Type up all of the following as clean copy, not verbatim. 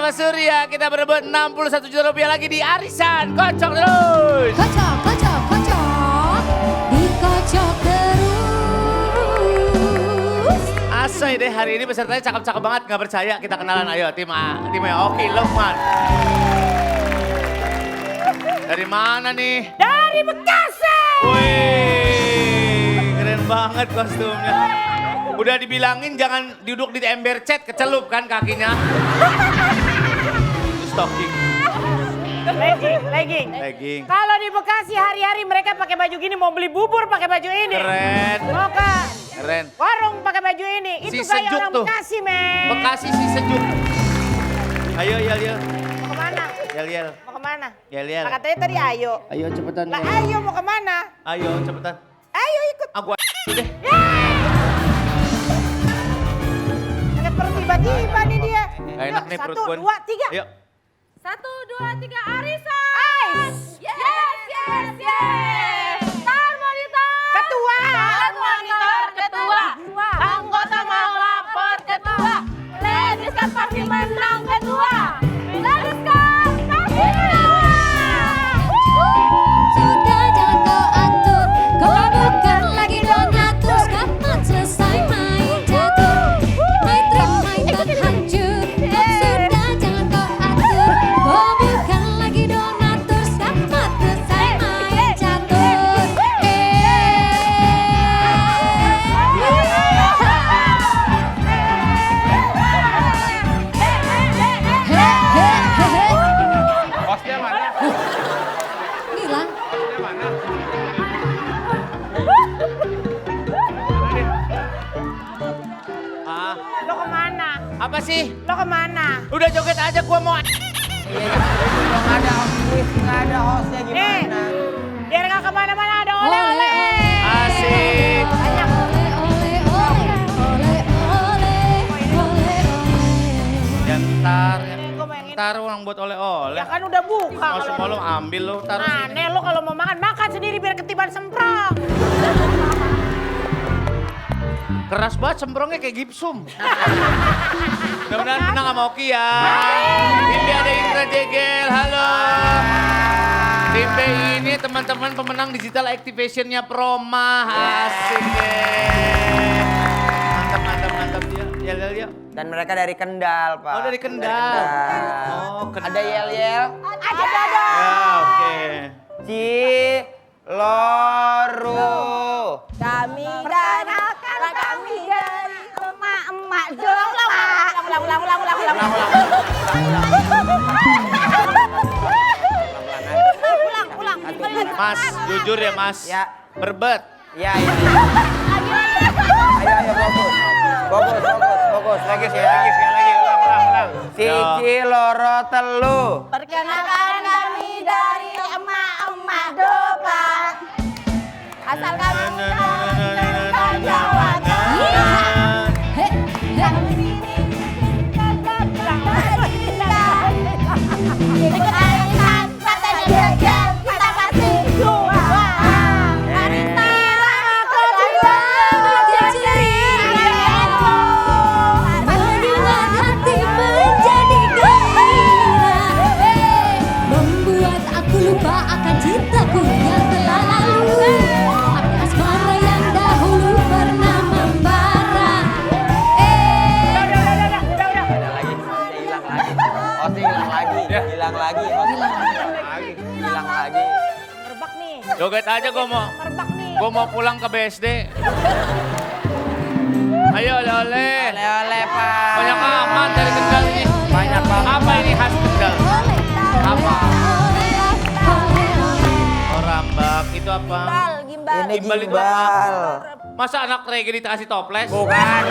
bersama Surya kita berebut 61 juta rupiah lagi di arisan. Kocok terus. Kocok, kocok, kocok. Dikocok terus. Asoy deh, hari ini pesertanya cakep-cakep banget. Gak percaya, kita kenalan. Ayo tim A, tim A. Oke, Lukman. Dari mana nih? Dari Bekasi. Wih, keren banget kostumnya. Udah dibilangin jangan duduk di ember cat, kecelup kan kakinya. Itu stocking. Legging. Kalau di Bekasi hari-hari mereka pakai baju gini, mau beli bubur pakai baju ini. Keren. Mau ke Keren. warung pakai baju ini. Itu Si gaya sejuk orang tuh. Bekasi, men. Bekasi si sejuk. Ayo, yel. Mau kemana? Yel. Mau kemana? Yel. Nah, katanya tadi ayo. Ayo cepetan. Lah ayo mau kemana? Ayo cepetan. Ayo ikut. Aku deh. Ada perut tiba-tiba nih dia. Gak enak nih perut gue. 1, 2, 3. Ayo. 1, 2, 3, arisan! Yes! Tar monitor! Ketua. Tar monitor, ketua! Anggota mau lapor, ketua! Ladies kan pasti menang, ketua! Ladies kan pasti menang! Sudah jangan kau atur. Kau bukan lagi donatur. Kapan selesai main jatuh. Main trip, main tak hancur. Sudah jangan kau atur. Kau bukan lagi donatur. Kapan selesai main jatuh. Bosnya mana? Hilang. Bosnya mana? Ah, Lo kemana? apa sih? Lo kemana? Udah joget aja gua mau. Nggak ada hostnya Nih, gimana? biar nggak kemana-mana ada oleh-oleh. Asik. Banyak. Ya ntar, Gue mau yang ini. ntar uang buat oleh-oleh. Ya kan udah buka. Masuk malu ambil lo, taruh sini. Aneh lo kalau mau makan, makan sendiri biar ketiban semprong. Keras banget semprongnya kayak gipsum. Mudah-mudahan menang sama Oki ya. Tim B ada Indra Jegel, halo. Tim B ini teman-teman pemenang digital activation-nya Proma. Asik deh. Mantap. Yel. Dan mereka dari Kendal, Pak. Oh dari Kendal. Oh Kendal. Ada yel-yel. Ada. Ya oke. Ciloru. Kami dari emak-emak dong. Ulang. Mas, jujur ya Mas. Ya. Berbet. Ya. Ayo, fokus. Lagi, sekali lagi, ulang. Si Ciloro telu. Perkenalkan kami dari emak-emak Dopak. Asal kami dari Jawa Tengah. Ikut arisan, partai jegel, kita pasti juara. Arisan, aku juga Membuat hati menjadi gembira. Membuat aku lupa akan cintaku yang telah lalu. Api asmara yang dahulu pernah membara. Hilang lagi. Merbak nih, Joget aja merbak nih. gua mau pulang ke BSD. Ayo oleh-oleh. Oleh, Pak. Banyak amat dari Kendal ini. Banyak banget. Apa ini khas Kendal? Apa? Oh rambak, itu apa? Gimbal. Ini Gimbal itu gimbal. Masa anak reggae dikasih toples? Bukan.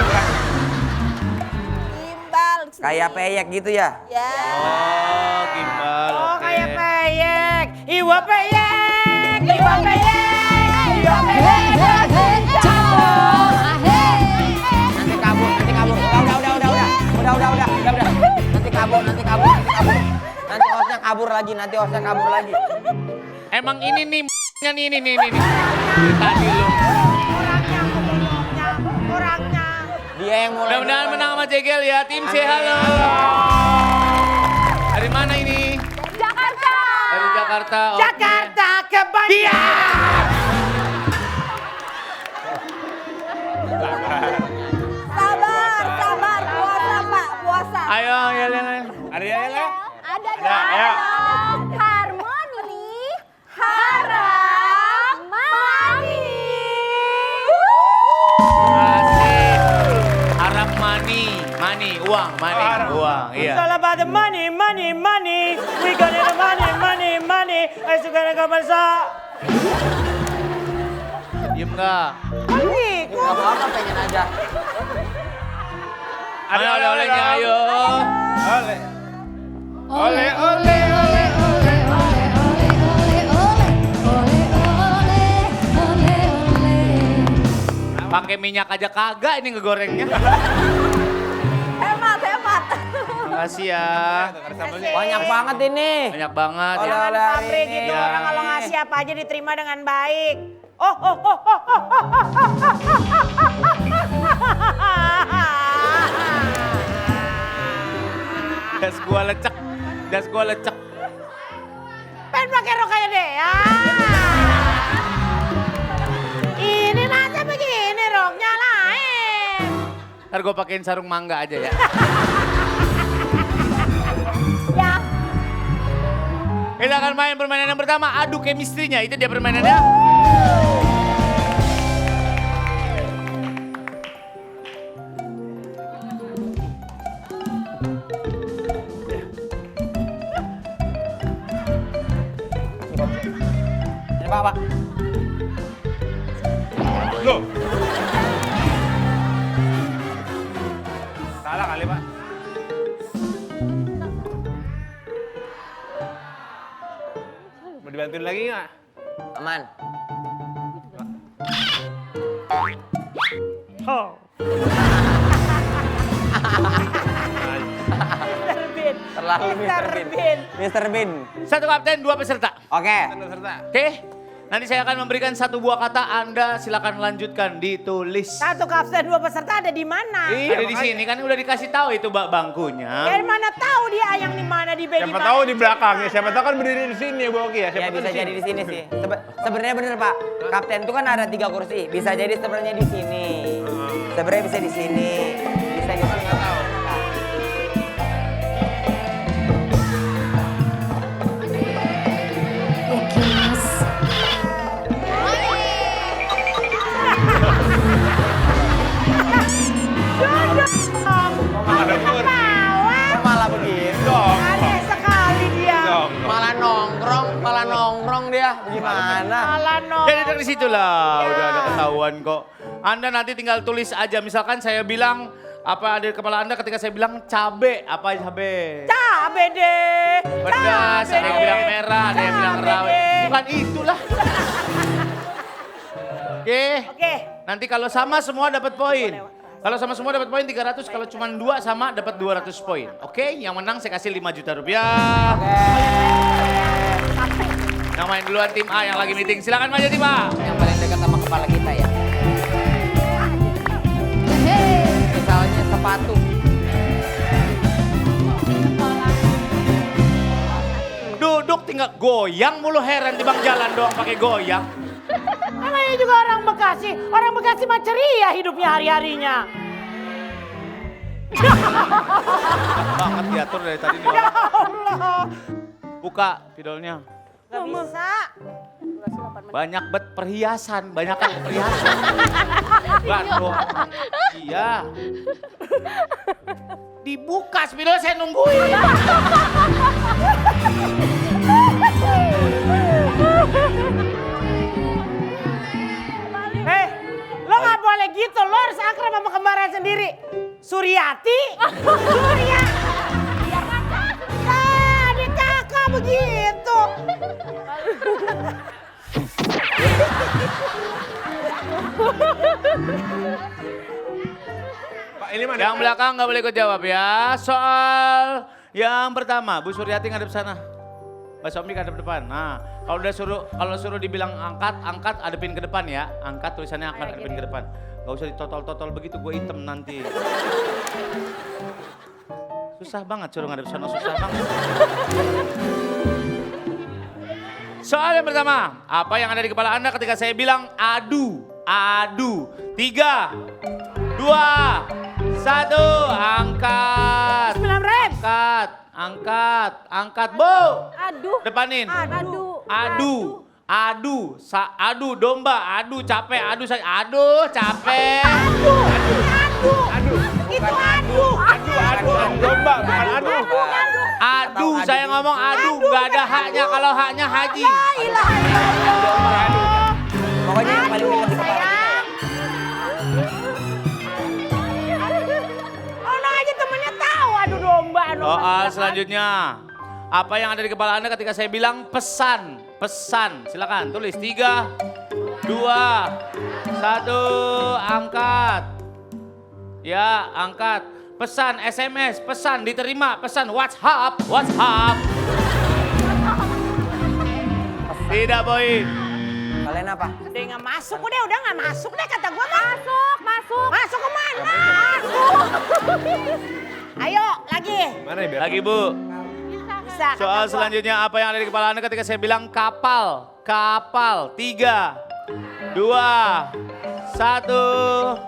Gimbal. Kayak peyek gitu ya? Ya. Oh, gimbal. Oh, oke. kayak peyek. Iwa peyek. Nanti kabur. Udah. Nanti kabur. Nanti hostnya kabur lagi. Emang ini nih nih. Tadi lu. Orangnya. Dia yang mulai. Mudah-mudahan menang sama Jegel ya. Tim C halo. Dari mana ini? Jakarta. Dari Jakarta. oke. Jakarta ke Bandung. Sabar, sabar. Puasa, Pak. Puasa. Ayo, ya, ya, ya. Arya ya? Ada Ada, ayo. dong. Harmoni. Harap. Mani. Asik. Harap money, money, uang, money, uang. It's Iya. all about the money, money, money. We got the money, money, money. I suka dengan masa. Diem nggak? Gak apa-apa, pengen aja. Ayo, oleh-olehnya, ayo. Oleh. Ole, ole, ole, ole, ole, ole, ole, ole, ole, ole, ole. Pakai minyak aja kagak ini ngegorengnya. Hemat, hemat. Makasih ya. Banyak banget ini. Banyak banget. ya. Jangan Oleh-oleh hari pabrik ini. gitu, Ya. orang kalau ngasih apa aja diterima dengan baik. Oh. Das gua lecek. Das gua lecek. Pengen pakai rok kayak deh ya. Ini masa begini roknya lain. Ntar gua pakein sarung mangga aja ya. Ya. Kita akan main permainan yang pertama, adu chemistry-nya. Itu dia permainannya. Ini Pak. Loh. Salah kali, Pak. Mau dibantuin lagi nggak? Aman. Oh. Mr. Bean. Terlalu Mr. Bean. Mr. Bean. Satu kapten, dua peserta. Oke. Serta. Oke? Nanti saya akan memberikan satu buah kata, Anda silakan lanjutkan, ditulis. Satu kapten dua peserta ada di mana? Ada di sini kan udah dikasih tahu itu bangkunya. Dari mana tahu dia yang di mana di bed Siapa tahu di belakangnya, siapa tahu kan berdiri di sini ya, Bu Oki ya. Ya Siapa tahu bisa jadi di sini sih. Sebenarnya bener Pak. Kapten itu kan ada 3 kursi. Bisa jadi sebenarnya di sini. Sebenarnya bisa di sini. Bisa di sini. Yes. Ada pur. Kok malah begitu? Dong. Aneh sekali dia. Dong. Malah nongkrong dia. Gimana? Malah no. Jadi dari situlah udah ada ketahuan kok. Anda nanti tinggal tulis aja. Misalkan saya bilang apa ada di kepala Anda ketika saya bilang cabe, apa cabe? Cabe deh. Pedas, ada yang bilang merah, ada yang bilang Cabe rawit. deh. Bukan itulah. Oke. Oke. Nanti kalau sama semua dapat poin. Kalau sama semua dapat poin 300, kalau cuma 2 sama dapat 200 poin. Oke, yang menang saya kasih 5 juta rupiah. Yang main duluan tim A yang lagi meeting. Silakan maju tim A. Yang paling dekat sama kepala kita ya. Hey. Misalnya sepatu. Duduk tinggal goyang mulu, heran di bang jalan doang pakai goyang. Namanya juga orang Bekasi. Orang Bekasi mah ceria hidupnya hari-harinya. Banget diatur dari tadi nih Ya orang. Allah. Buka spidolnya. Gak bisa. Banyak bet perhiasan, banyak kan perhiasan. Bukan dong. Iya. Dibuka spidol saya nungguin. Lo gak boleh gitu. Lo harus akrab sama kembaran sendiri. Suryati. Surya. Ah, adik kakak begitu. Pak, ini mana? Yang belakang nggak boleh ikut jawab ya. Soal yang pertama, Bu Suryati ngadep sana. Mbak Sombi ngadep depan. Nah, kalau suruh dibilang angkat adepin ke depan ya. Angkat tulisannya angkat adepin ke depan. Gak usah ditotol-totol begitu, gue hitam nanti. Susah banget suruh ngadep sono, susah banget. Soal yang pertama, apa yang ada di kepala Anda ketika saya bilang adu? Adu. 3, 2, 1, angkat. 9 rem. Angkat, angkat, angkat, Bu. Aduh. Depanin. Aduh. Adu, adu, adu domba, adu capek, adu aduh capek. Itu adu. Domba, bukan adu. Adu, saya ngomong adu, nggak ada haknya kalau haknya Haji. Pokoknya yang paling dekat di kepala kita ya. Ono aja temennya tahu adu domba. Adu Soal selanjutnya, apa yang ada di kepala Anda ketika saya bilang pesan? Pesan, silakan tulis 3, 2, 1, angkat. Ya, angkat. Pesan SMS, pesan diterima, pesan WhatsApp, WhatsApp. Tidak, Boy. Kalian apa? Udah nggak masuk, udah nggak masuk deh kata gua mah. Masuk. Masuk kemana? Masuk. Ayo lagi. Mana ya biar? Lagi, Bu. Bisa. kata Soal gua. selanjutnya, apa yang ada di kepala Anda ketika saya bilang kapal? Kapal. 3, 2, 1.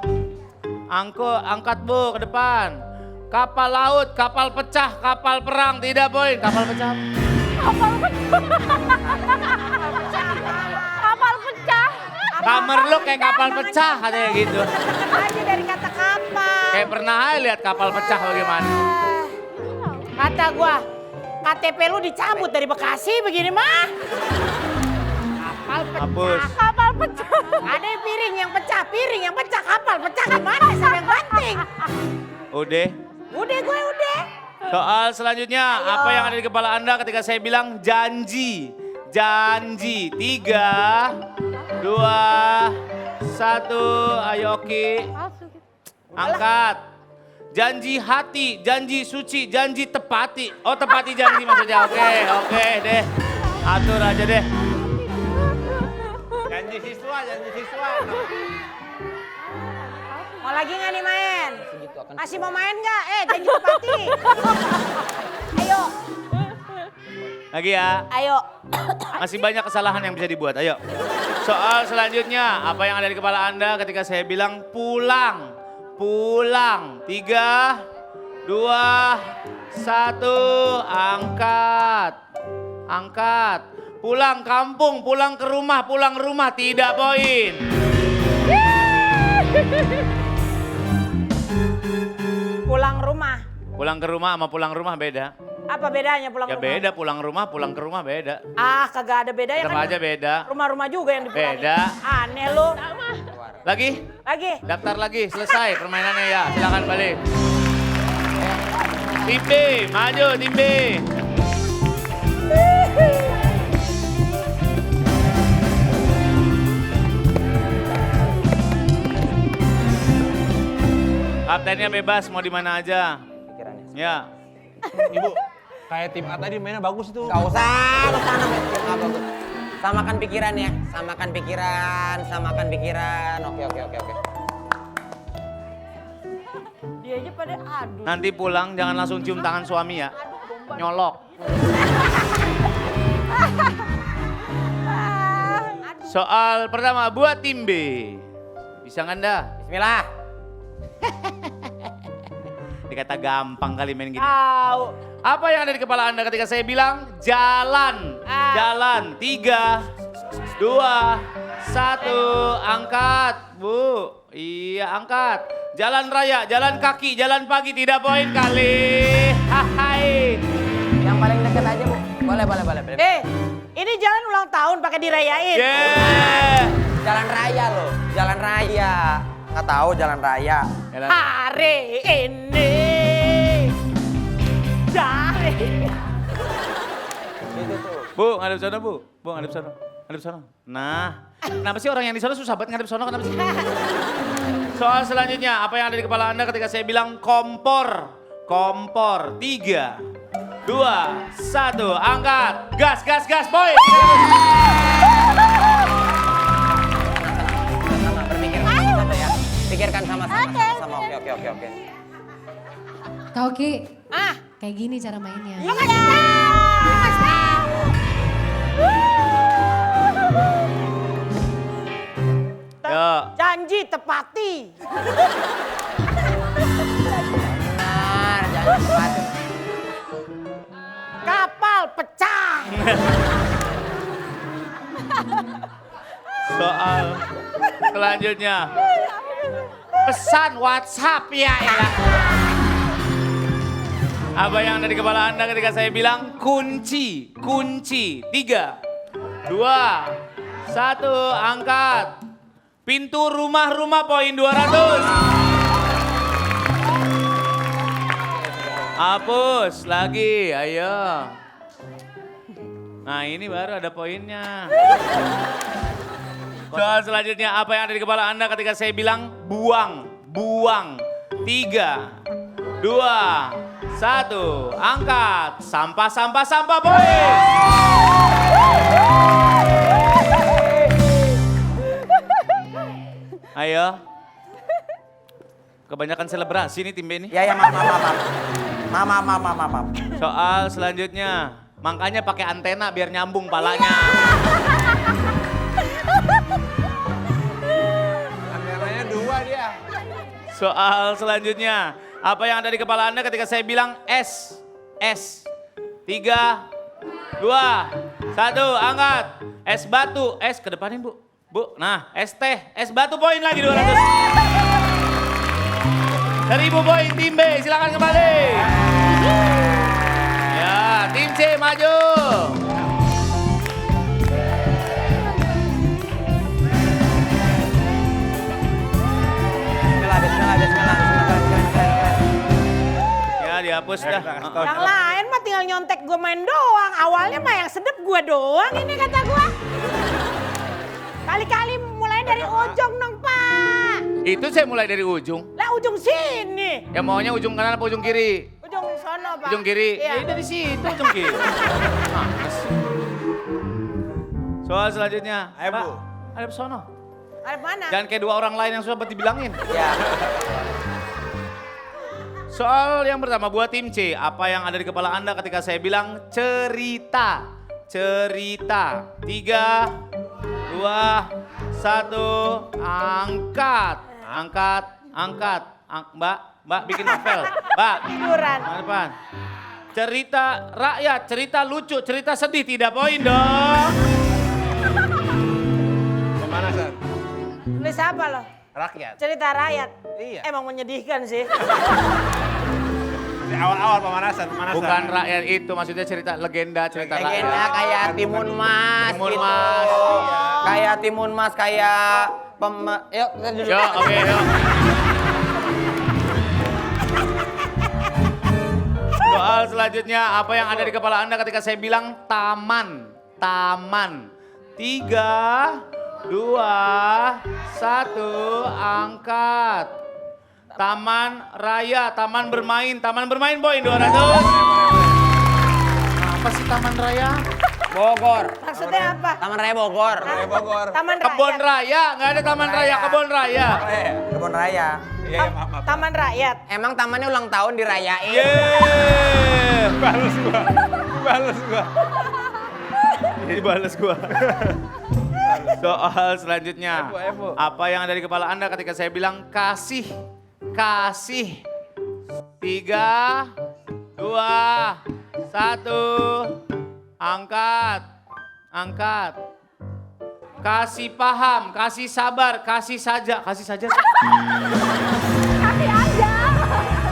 Angkat, Bu, ke depan. Kapal laut, kapal pecah, kapal perang. Tidak, Boy. Kapal pecah. Kapal pecah. Kamar lu kayak kapal pecah, katanya gitu. Aja dari kata kapal. Kayak pernah aja lihat kapal pecah bagaimana. Kata gua, KTP lu dicabut dari Bekasi begini mah. Kapal pecah. Hapus. Kapal pecah. Ada piring yang pecah, kapal pecah gimana sama yang banting? Udah. Udah gue udah. Soal selanjutnya, apa yang ada di kepala Anda ketika saya bilang janji? Janji. 3, 2, 1. Ayo, Oki. Angkat. Janji hati, janji suci, janji tepati. Oh, tepati janji maksudnya. Oke deh. Atur aja deh. Janji siswa, janji siswa. Mau lagi nggak nih main? Segitu akan. Masih mau main nggak? Janji tepati. Ayo, Lagi ya. ayo. Masih banyak kesalahan yang bisa dibuat. Ayo. Soal selanjutnya, apa yang ada di kepala Anda ketika saya bilang pulang? Pulang. 3, 2, 1. Angkat. Angkat. Pulang kampung, pulang ke rumah, pulang rumah. Tidak, poin. Pulang rumah. Pulang ke rumah sama pulang rumah beda. Apa bedanya pulang Ya rumah? beda, pulang rumah, pulang ke rumah beda. Ah, kagak ada bedanya Tetap kan. aja beda. Rumah-rumah juga yang dipulangi. Beda. Aneh lu. Lagi? Lagi. Daftar lagi, selesai permainannya ya. Silakan balik. Tim B, maju tim B. Kaptennya bebas, mau di mana aja. Pikirannya. Ya. Ibu, kayak tim A tadi mainnya bagus tuh. Gak usah, lu sana main tim apa tuh. Samakan pikiran ya, samakan pikiran, samakan pikiran. Oke. Dia aja pada aduh. Nanti pulang jangan langsung cium tangan suami ya. Nyolok. Soal pertama buat tim B. Bisa nggak Anda? Bismillah. Dikata gampang kali main gini. Tahu. Apa yang ada di kepala Anda ketika saya bilang jalan? Jalan. 3, 2, 1. Angkat, Bu. Iya, angkat. Jalan raya, jalan kaki, jalan pagi. Tidak poin kali. Hai. Yang paling dekat aja, Bu. Boleh. Ini jalan ulang tahun pakai dirayain. Yeah. Jalan raya loh, jalan raya. Nggak tahu jalan raya. Jalan. Hari ini. Dari. Itu tuh. Bu, ngadep sana, Bu. Bu, ngadep sana. Ngadep sana. Nah, kenapa sih orang yang di sana susah banget ngadep sana? Kenapa sih? Soal selanjutnya, apa yang ada di kepala Anda ketika saya bilang kompor? Kompor. 3, 2, 1. Angkat. Gas, poin. Sama, berpikirkan sama ya. Pikirkan sama. Oke. Kak Oki, Ah, Kayak gini cara mainnya. Lu kasih tahu. Yo. Janji tepati. Benar, jangan cepat. Kapal pecah. Soal selanjutnya. Pesan WhatsApp ya elah. Apa yang ada di kepala Anda ketika saya bilang kunci, kunci. 3, 2, 1, angkat. Pintu rumah-rumah poin 200. Hapus lagi, ayo. Nah ini baru ada poinnya. Soal selanjutnya, apa yang ada di kepala Anda ketika saya bilang buang, buang. 3, 2, 1, angkat. Sampah, sampah, sampah, poin. Ayo. Kebanyakan selebrasi nih tim B ini. Ya, maaf. Soal selanjutnya, makanya pakai antena biar nyambung palanya. Antenanya 2 dia. Soal selanjutnya, apa yang ada di kepala Anda ketika saya bilang S? S. 3, 2, 1, angkat. Es batu, es ke depanin Bu. Bu, nah es teh, es batu poin lagi 200. 1000 poin tim B, silakan kembali. Ya, tim C maju. Bismillah. Ya, dihapus dah. Yang lain mah tinggal nyontek gue main doang. Awalnya mah yang sedep gue doang ini kata gue. Kali-kali mulai dari ujung dong Pak. Itu saya mulai dari ujung. Lah ujung sini. Ya maunya ujung kanan apa ujung kiri? Ujung sono Pak. Ujung kiri? Iya. Ya dari situ ujung kiri. Mas. Soal selanjutnya. Ayo, Bu. Pak, ada sono. Ada mana? Jangan kayak 2 orang lain yang sudah dibilangin. Ya. Soal yang pertama buat tim C. Apa yang ada di kepala Anda ketika saya bilang cerita? Cerita. 3, 2, 1, angkat. Angkat, angkat. Mbak bikin novel. Mbak. Tiduran. Mana depan? Cerita rakyat, cerita lucu, cerita sedih, tidak poin dong. Pemanasan. Tulis apa lo? Rakyat. Cerita rakyat. Iya. Emang menyedihkan sih. Di awal-awal pemanasan. Bukan rakyat itu, maksudnya cerita legenda, cerita Legenda rakyat. kayak Timun Mas Timun gitu. Mas. Kayak Timun Mas kayak yuk kita duduk. Yuk, oke, yuk. Soal selanjutnya, apa yang ada di kepala Anda ketika saya bilang taman? Taman. 3, 2, 1, angkat. Taman raya, taman bermain poin 200. Apa sih taman raya? Bogor. Maksudnya apa? Taman Raya Bogor. Bogor. Taman Kebon rakyat. raya, nggak ada taman raya, kebon raya. Kebun Raya. Iya, maaf. Taman rakyat. Emang tamannya ulang tahun dirayain. Yeay. Balas gua. Balas gua. Dibales gua. Soal selanjutnya. Epo. Apa yang ada di kepala Anda ketika saya bilang kasih? Kasih. 3, 2, 1. Angkat. Angkat. Kasih paham, kasih sabar, kasih saja. Kasih saja. Kasih aja.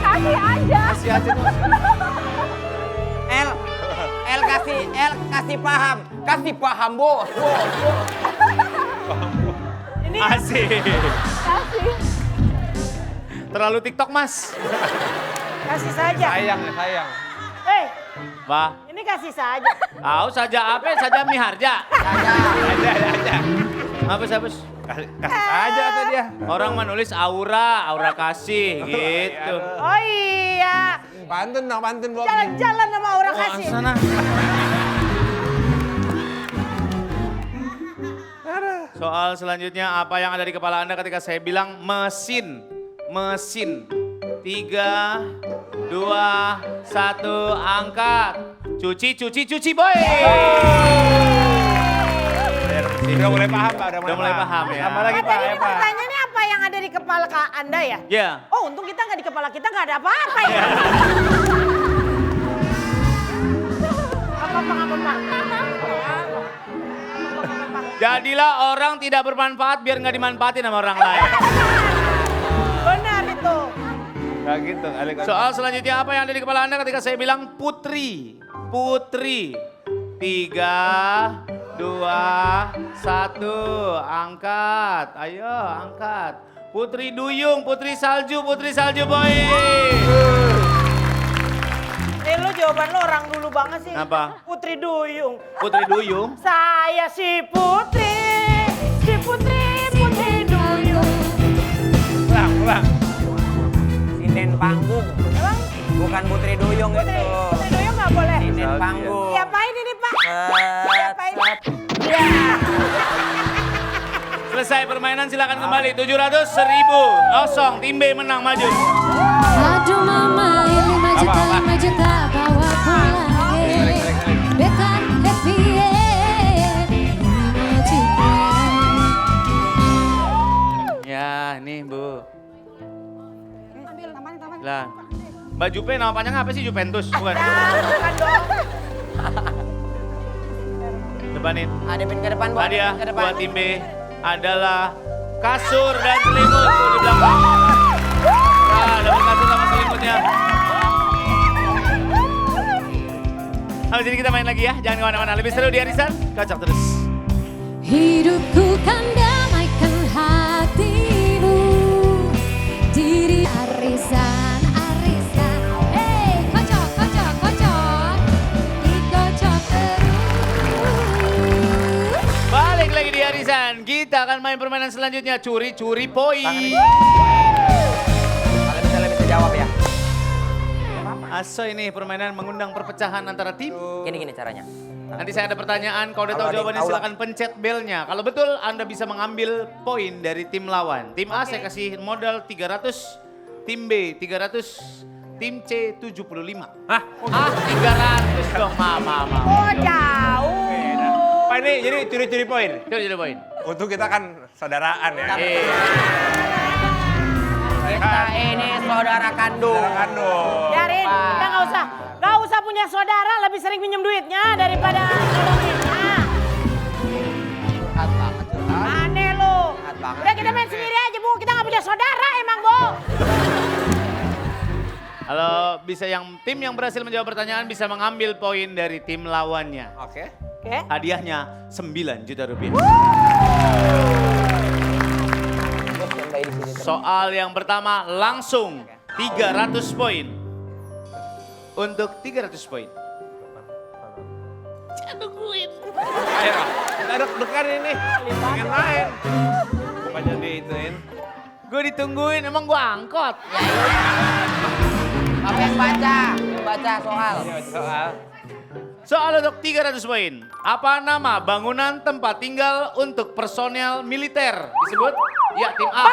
Kasih aja. Kasih aja tuh. L kasih paham. Kasih paham, Bos. Ini Asik. Kasih. Terlalu TikTok, Mas. kasih saja. Sayang ya, sayang. Wah, Ini kasih saja. tahu saja apa? Saja miharja. Aja. Hapus, hapus. Kasih aja tuh dia. Orang menulis aura, aura kasih gitu. Oh iya. Pantun dong, pantun Bob. Jalan-jalan sama orang Wah, kasih. sana. Soal selanjutnya, apa yang ada di kepala Anda ketika saya bilang mesin? Mesin. 3, 2, 1, angkat. Cuci, boy. Udah mulai paham Pak, Udah mulai paham ya. Tambah lagi Pak, Tadi ya ini Pak. pertanyaannya apa yang ada di kepala Anda ya? Ya. Oh, untung kita nggak di kepala kita nggak ada apa-apa ya. Apa-apa. Jadilah orang tidak bermanfaat biar nggak dimanfaatin sama orang lain. Benar itu. Gak gitu, Alik. Soal selanjutnya apa yang ada di kepala Anda ketika saya bilang putri? Putri. 3, 2, 1, angkat. Ayo angkat. Putri duyung, putri salju boy. Lo jawaban lo orang dulu banget sih. Apa? Putri Duyung. Putri duyung. Saya si Putri Duyung. Ulang. Sinden panggung. Emang Bukan Putri Duyung Putri itu. Duyung nggak boleh? Sinden panggung. Diapain ini Pak? Diapain? Selesai permainan silakan kembali. 700, 1000. Kosong, tim B menang maju. Aduh mama, 5 juta bawa pulang. Bekan happy Ya, nih Bu. Ambil taman. Lah. Mbak Jupe nama panjangnya apa sih? Juventus, bukan? Bukan dong. Depanin. Hadapin ke depan, Bu. Hadiah Ke depan. buat tim B adalah kasur dan selimut tuh di belakang. Nah, dapat kasur sama selimutnya. Habis ini kita main lagi ya, jangan kemana-mana. Lebih seru di Arisan, kocok terus. Hidupku kan damaikan hatimu. Diri arisan. Hey, kocok. Dikocok terus. Balik lagi di Arisan, kita akan main permainan selanjutnya, curi-curi poin. Kalian bisa jawab ya. Aso ini permainan mengundang perpecahan antara tim. Gini caranya. Nanti saya ada pertanyaan, kalau udah tahu Kalau ada jawabannya yang tahu silakan pencet belnya. Kalau betul Anda bisa mengambil poin dari tim lawan. Tim A saya kasih modal 300, tim B 300, tim C 75. Hah? 300 dong, mama. Oh jauh. Pak ini jadi curi-curi poin. Coba poin. Untuk kita kan saudaraan ya. Kita ini saudara kandung. Saudara kandung. Biarin, kita nggak usah punya saudara, lebih sering pinjam duitnya daripada nolonginnya. Curhat banget, curhat. Aneh lo. Curhat banget. Udah kita main sendiri aja Bu, kita nggak punya saudara emang Bu. Kalau bisa tim yang berhasil menjawab pertanyaan bisa mengambil poin dari tim lawannya. Oke. Oke. Hadiahnya 9 juta rupiah. Gue standby di sini terus. Soal yang pertama langsung 300 poin. Untuk 300 poin. Ayo, kita deg-degan ini. Pengen main. Bukannya diituin. Gue ditungguin, emang gue angkot. Apa yang baca? Soal. Soal. Soal untuk 300 poin. Apa nama bangunan tempat tinggal untuk personel militer? Disebut? Ya, tim A.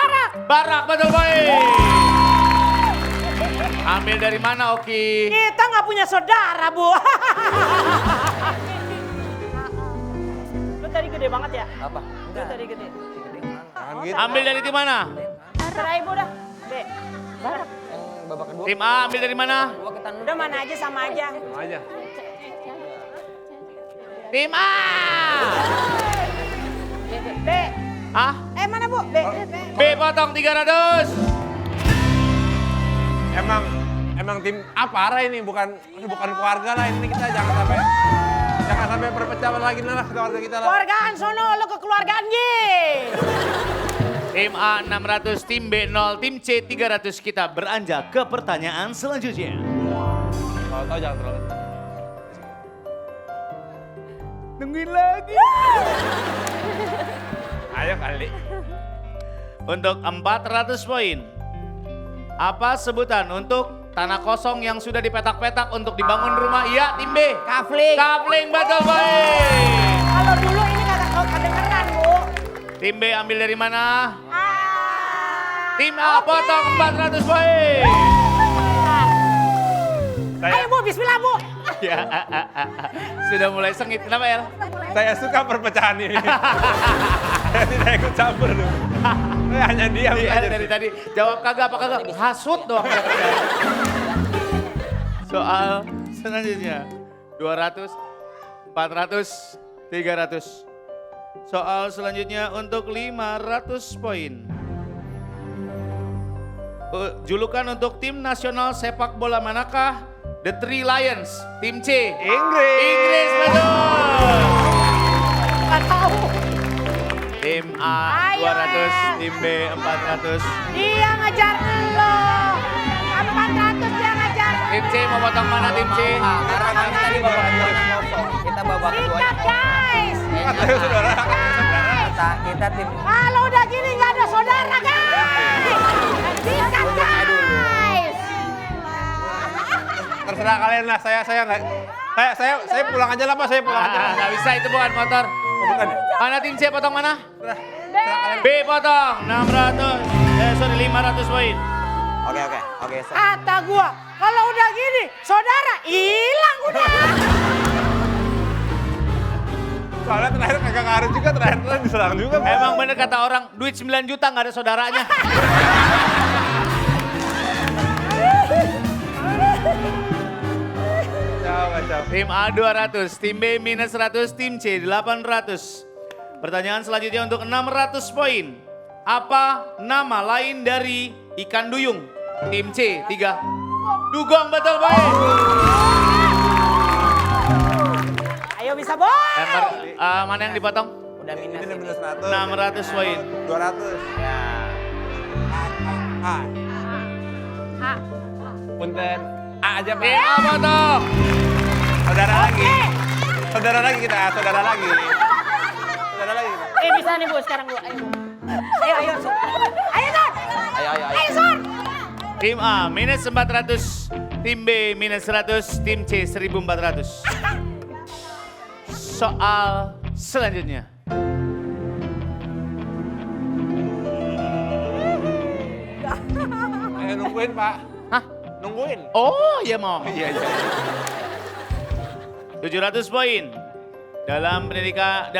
Barak, betul poin. Ambil dari mana, Oki? Kita nggak punya saudara Bu. Lu tadi gede banget ya? Apa? Lu tadi gede. Jangan gitu. Ambil dari tim mana? Serah ibu dah. Dek. Yang babak kedua. Tim A ambil dari mana? Gua ketan. Udah mana aja sama aja. Sama aja. Tim A. B. Ah, Mana Bu? B. B potong 300. Emang tim apa parah ini bukan keluarga lah ini kita jangan sampai perpecahan lagi lah keluarga kita lah. Keluargaan sono, lo kekeluargaan ye. Tim A 600, tim B 0, tim C 300. Kita beranjak ke pertanyaan selanjutnya. Kalau tahu jangan terlalu. Tungguin lagi. Ayo kali. Untuk 400 poin. Apa sebutan untuk tanah kosong yang sudah dipetak-petak untuk dibangun rumah? Iya, tim B. Kafling. Kafling, betul poin. Kalau dulu ini kagak kedengeran Bu. Tim B ambil dari mana? Ah. Tim A potong 400 poin. Ayo Bu, bismillah Bu. Ya, sudah mulai sengit. Kenapa El? Saya suka perpecahan ini. Saya tidak ikut campur dulu. Saya hanya diam Iya, saja. dari tadi jawab kagak apa kagak, hasut doang. Soal selanjutnya 200, 400, 300. Soal selanjutnya untuk 500 poin. Julukan untuk tim nasional sepak bola manakah? The Three Lions, tim C. Inggris. Inggris betul. Gak tahu. Tim A Ayo, 200, tim B 400. Dia ngajar lo. 400 dia ngajar. Tim C mau potong mana tim C? Karena kami tadi babak kedua kosong. Kita babak kedua. Sikat guys. Katanya saudara. Kita tim. Kalau udah gini nggak ada saudara guys. Sikat guys. Terserah kalian lah, saya nggak. Saya pulang aja lah Pak, saya pulang aja. Nggak bisa, itu bukan motor. Oh, bukan ya? Mana tim C potong mana? Terserah kalian. B potong 500 poin. Oke. Kata gua, kalau udah gini saudara hilang udah. Soalnya terakhir kagak ngaruh juga, terakhir diserang juga. Pak. Emang bener kata orang, duit 9 juta nggak ada saudaranya. Kacau. Tim A 200, tim B minus 100, tim C 800. Pertanyaan selanjutnya untuk 600 poin. Apa nama lain dari ikan duyung? Tim C 3. Dugong betul baik. Ayo bisa boy. Mana yang dipotong? Udah minus. Ini minus 100. 600 poin. 200. Ya. A. Punten. A aja Pak. Tim A potong. Saudara lagi. Saudara lagi kita, saudara lagi. Saudara lagi. Bisa nih Bu sekarang Bu. Ayo Sur. Ayo Sur. Ayo Sur. Tim A minus 400, tim B minus 100, tim C 1400. Soal selanjutnya. Ayo nungguin Pak. Hah? Nungguin. Oh ya mau. Iya. 700 poin. Dalam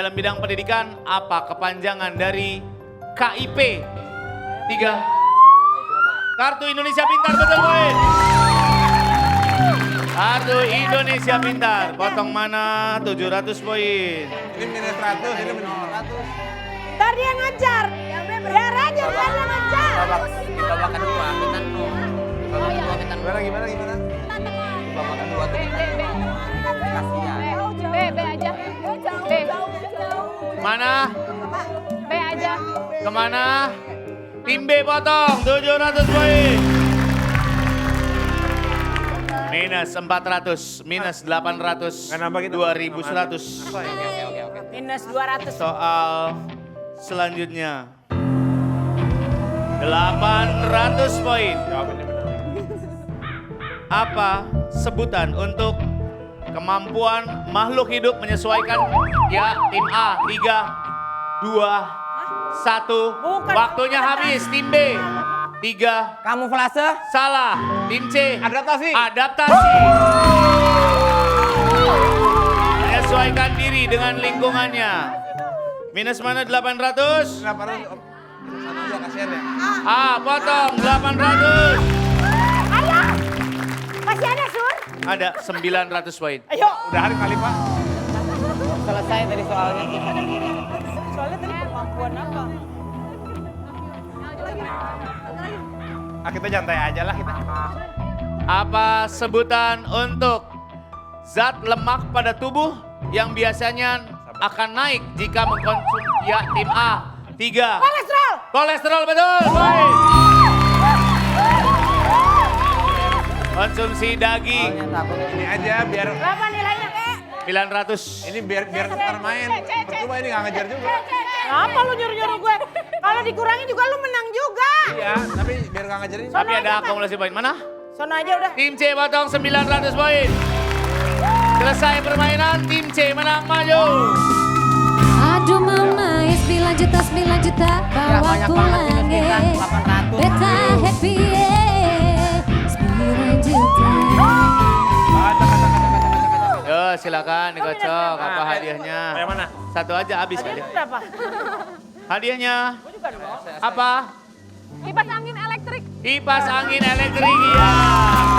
bidang pendidikan apa kepanjangan dari KIP? 3. Kartu Indonesia Pintar betul poin. Kartu Indonesia Pintar. Potong mana? 700 poin. Ini minus 100, ini minus 100. Ntar dia ngajar. Biar aja ntar dia ngajar. Di babak kedua kita nol. Di babak kedua kita nol. Gimana? Di babak kedua tuh kasihan. B aja. B. Mana? B aja. Kemana? Tim B potong 700 poin. Minus 400, minus 800, Nggak nambah gitu? 2100. Oke. Minus 200. Soal selanjutnya. 800 poin. Jawabannya benar. Apa sebutan untuk kemampuan makhluk hidup menyesuaikan? Ya, tim A 3, 2, 1. Bukan. Waktunya habis. Tim B 3. Kamuflase. Salah. Tim C. Adaptasi. Adaptasi. Menyesuaikan diri dengan lingkungannya. Minus mana 800? Kenapa harus sana aja kasihan ya? Potong 800. Ayo. Masih ada Sur? Ada 900 poin. Ayo. Udahan kali Pak. Selesai tadi soalnya. Soalnya tadi kemampuan apa? Kita nyantai aja lah kita. Apa sebutan untuk zat lemak pada tubuh yang biasanya akan naik jika mengkonsumsi? Ya, tim A 3. Kolesterol. Kolesterol betul. Baik. Konsumsi daging Ini aja biar Berapa nilainya? 900. ini biar ntar main. Percuma ini nggak ngejar juga. Apa lu nyuruh-nyuruh gue? Kalau dikurangin juga lu menang juga. Iya, tapi biar nggak ngejar ini. Tapi ada akumulasi poin. Mana? Sono aja udah. Tim C potong 900 poin. Selesai permainan, tim C menang maju. Aduh mama, 9 juta bawa banyak pulang banget minus kita, 800. Beta happy 9 juta. silakan dikocok. Apa hadiahnya? Yang mana? Satu aja habis kali. Hadiahnya berapa? Hadiahnya Gue juga mau. apa? Kipas angin elektrik. Kipas angin elektrik ya.